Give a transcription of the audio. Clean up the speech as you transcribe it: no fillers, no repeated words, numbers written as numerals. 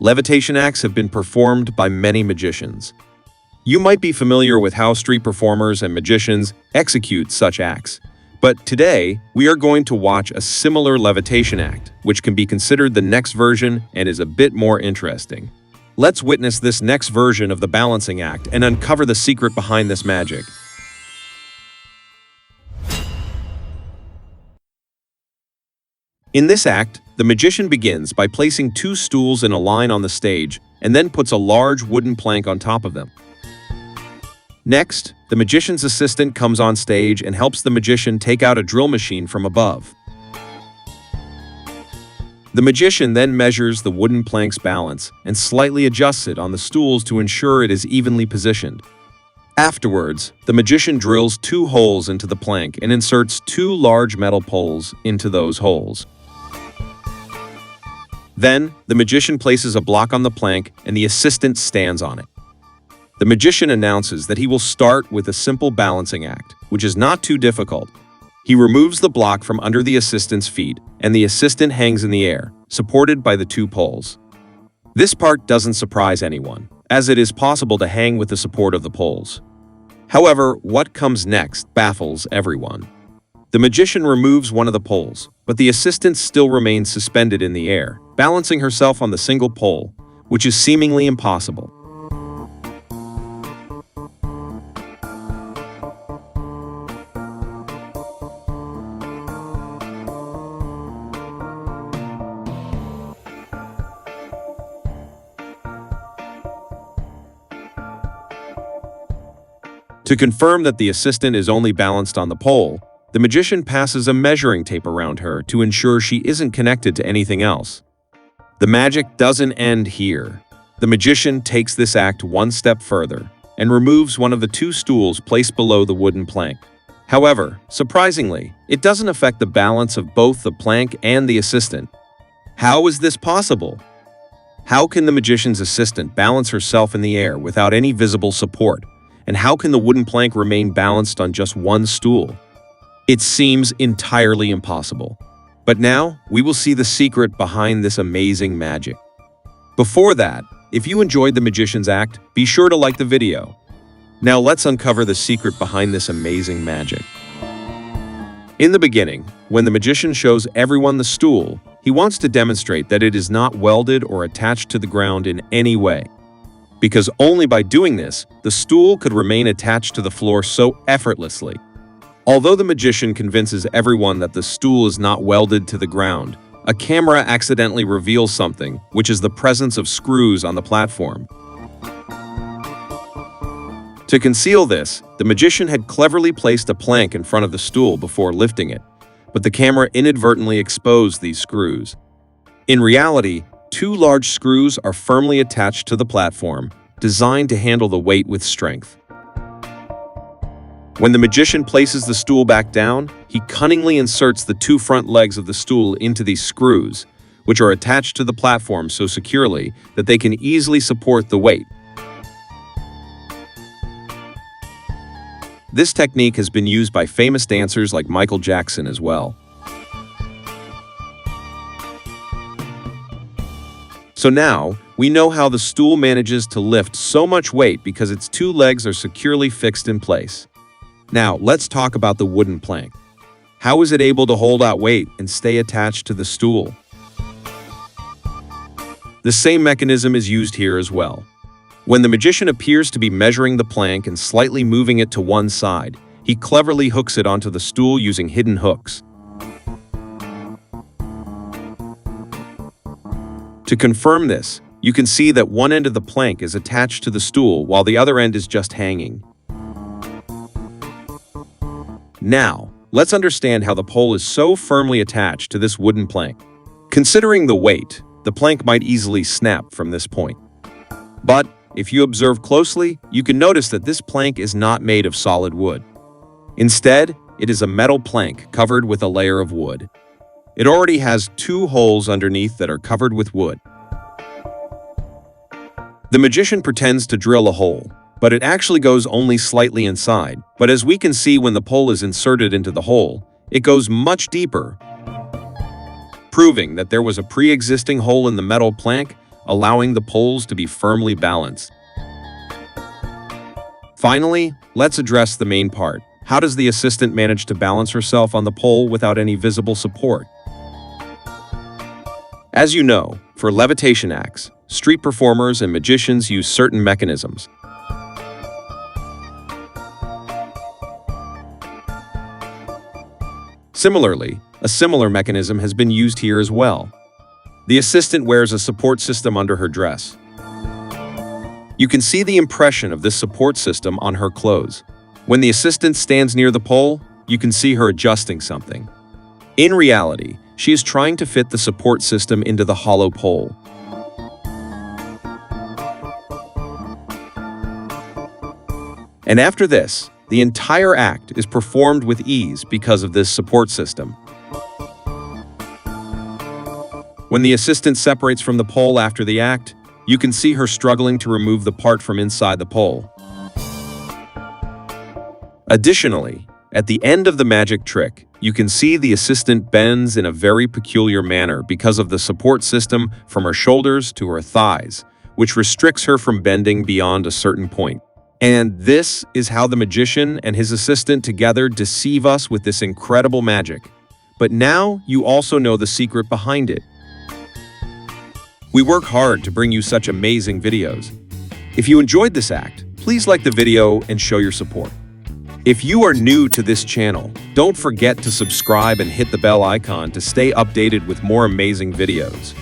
Levitation acts have been performed by many magicians. You might be familiar with how street performers and magicians execute such acts. But today, we are going to watch a similar levitation act, which can be considered the next version and is a bit more interesting. Let's witness this next version of the balancing act and uncover the secret behind this magic. In this act, the magician begins by placing two stools in a line on the stage and then puts a large wooden plank on top of them. Next, the magician's assistant comes on stage and helps the magician take out a drill machine from above. The magician then measures the wooden plank's balance and slightly adjusts it on the stools to ensure it is evenly positioned. Afterwards, the magician drills two holes into the plank and inserts two large metal poles into those holes. Then, the magician places a block on the plank and the assistant stands on it. The magician announces that he will start with a simple balancing act, which is not too difficult. He removes the block from under the assistant's feet, and the assistant hangs in the air, supported by the two poles. This part doesn't surprise anyone, as it is possible to hang with the support of the poles. However, what comes next baffles everyone. The magician removes one of the poles, but the assistant still remains suspended in the air, balancing herself on the single pole, which is seemingly impossible. To confirm that the assistant is only balanced on the pole, the magician passes a measuring tape around her to ensure she isn't connected to anything else. The magic doesn't end here. The magician takes this act one step further and removes one of the two stools placed below the wooden plank. However, surprisingly, it doesn't affect the balance of both the plank and the assistant. How is this possible? How can the magician's assistant balance herself in the air without any visible support? And how can the wooden plank remain balanced on just one stool? It seems entirely impossible. But now, we will see the secret behind this amazing magic. Before that, if you enjoyed the magician's act, be sure to like the video. Now let's uncover the secret behind this amazing magic. In the beginning, when the magician shows everyone the stool, he wants to demonstrate that it is not welded or attached to the ground in any way. Because only by doing this, the stool could remain attached to the floor so effortlessly. Although the magician convinces everyone that the stool is not welded to the ground, a camera accidentally reveals something, which is the presence of screws on the platform. To conceal this, the magician had cleverly placed a plank in front of the stool before lifting it, but the camera inadvertently exposed these screws. In reality, two large screws are firmly attached to the platform, designed to handle the weight with strength. When the magician places the stool back down, he cunningly inserts the two front legs of the stool into these screws, which are attached to the platform so securely that they can easily support the weight. This technique has been used by famous dancers like Michael Jackson as well. So now, we know how the stool manages to lift so much weight because its two legs are securely fixed in place. Now, let's talk about the wooden plank. How is it able to hold out weight and stay attached to the stool? The same mechanism is used here as well. When the magician appears to be measuring the plank and slightly moving it to one side, he cleverly hooks it onto the stool using hidden hooks. To confirm this, you can see that one end of the plank is attached to the stool while the other end is just hanging. Now, let's understand how the pole is so firmly attached to this wooden plank. Considering the weight, the plank might easily snap from this point. But if you observe closely, you can notice that this plank is not made of solid wood. Instead, it is a metal plank covered with a layer of wood. It already has two holes underneath that are covered with wood. The magician pretends to drill a hole, but it actually goes only slightly inside. But as we can see when the pole is inserted into the hole, it goes much deeper, proving that there was a pre-existing hole in the metal plank allowing the poles to be firmly balanced. Finally, let's address the main part. How does the assistant manage to balance herself on the pole without any visible support? As you know, for levitation acts, street performers and magicians use certain mechanisms. Similarly, a similar mechanism has been used here as well. The assistant wears a support system under her dress. You can see the impression of this support system on her clothes. When the assistant stands near the pole, you can see her adjusting something. In reality, she is trying to fit the support system into the hollow pole. And after this, the entire act is performed with ease because of this support system. When the assistant separates from the pole after the act, you can see her struggling to remove the part from inside the pole. Additionally, at the end of the magic trick, you can see the assistant bends in a very peculiar manner because of the support system from her shoulders to her thighs, which restricts her from bending beyond a certain point. And this is how the magician and his assistant together deceive us with this incredible magic. But now you also know the secret behind it. We work hard to bring you such amazing videos. If you enjoyed this act, please like the video and show your support. If you are new to this channel, don't forget to subscribe and hit the bell icon to stay updated with more amazing videos.